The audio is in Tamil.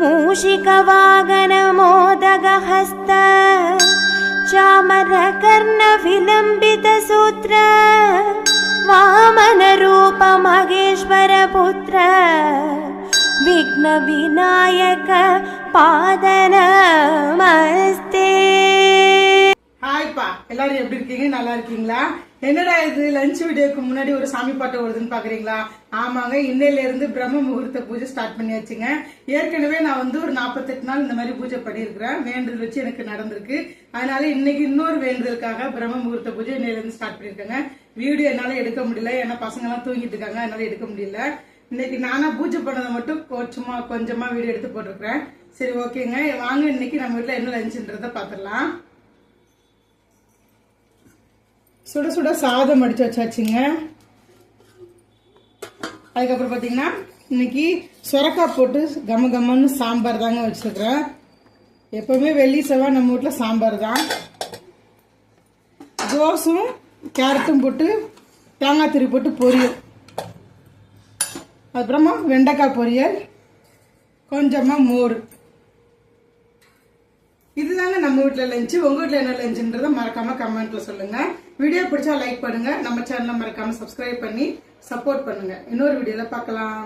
मूषिकवागन मोदगहस्त चामरकर्ण विलम्बितसूत्र वामनरूप महेश्वरपुत्र विघ्नविनायक पादनमस्ते। ஹாய்ப்பா, எல்லாரும் எப்படி இருக்கீங்க? நல்லா இருக்கீங்களா? என்னடா இது லஞ்ச் வீடியோக்கு முன்னாடி ஒரு சாமி பாட்டு வருதுன்னு பாக்குறீங்களா? ஆமாங்க, இன்னையில இருந்து பிரம்ம முகூர்த்த பூஜை ஸ்டார்ட் பண்ணியாச்சுங்க. ஏற்கனவே நான் ஒரு 48 நாள் இந்த மாதிரி பூஜை பண்ணியிருக்கிறேன். வேண்டுதல் வச்சு எனக்கு நடந்திருக்கு. அதனால இன்னைக்கு இன்னொரு வேண்டுதலுக்காக பிரம்ம முகூர்த்த பூஜை இன்னையில இருந்து ஸ்டார்ட் பண்ணிருக்கேங்க. வீடியோ என்னால எடுக்க முடியல, ஏன்னா பசங்க எல்லாம் தூங்கிட்டு இருக்காங்க, அதனால எடுக்க முடியல. இன்னைக்கு நானா பூஜை பண்ணதை மட்டும் கொஞ்சமா வீடியோ எடுத்து போட்டிருக்கிறேன். சரி, ஓகேங்க, வாங்க இன்னைக்கு நம்ம வீட்டுல என்ன லஞ்சுன்றத பாத்திரலாம். சுட சுட சாதம் அடிச்சு வச்சாச்சுங்க. அதுக்கப்புறம் பாத்தீங்கன்னா இன்னைக்கு சொரக்காய் போட்டு கம கம்மன்னு சாம்பார் தாங்க வச்சிருக்கிறேன். எப்பவுமே வெள்ளி செவ்வாய் நம்ம வீட்டுல சாம்பார் தான். கோஸும் கேரட்டும் போட்டு தேங்காய் துருவி போட்டு பொரியல், அப்புறமா வெண்டைக்காய் பொரியல், கொஞ்சமா மோர். இதுதாங்க நம்ம வீட்டுல லஞ்சு. உங்க வீட்டுல என்ன லஞ்சுன்றத மறக்காம கமெண்ட்ல சொல்லுங்க. வீடியோ பிடிச்சா லைக் பண்ணுங்க. நம்ம சேனலை மறக்காம சப்ஸ்கிரைப் பண்ணி சப்போர்ட் பண்ணுங்க. இன்னொரு வீடியோல பார்க்கலாம்.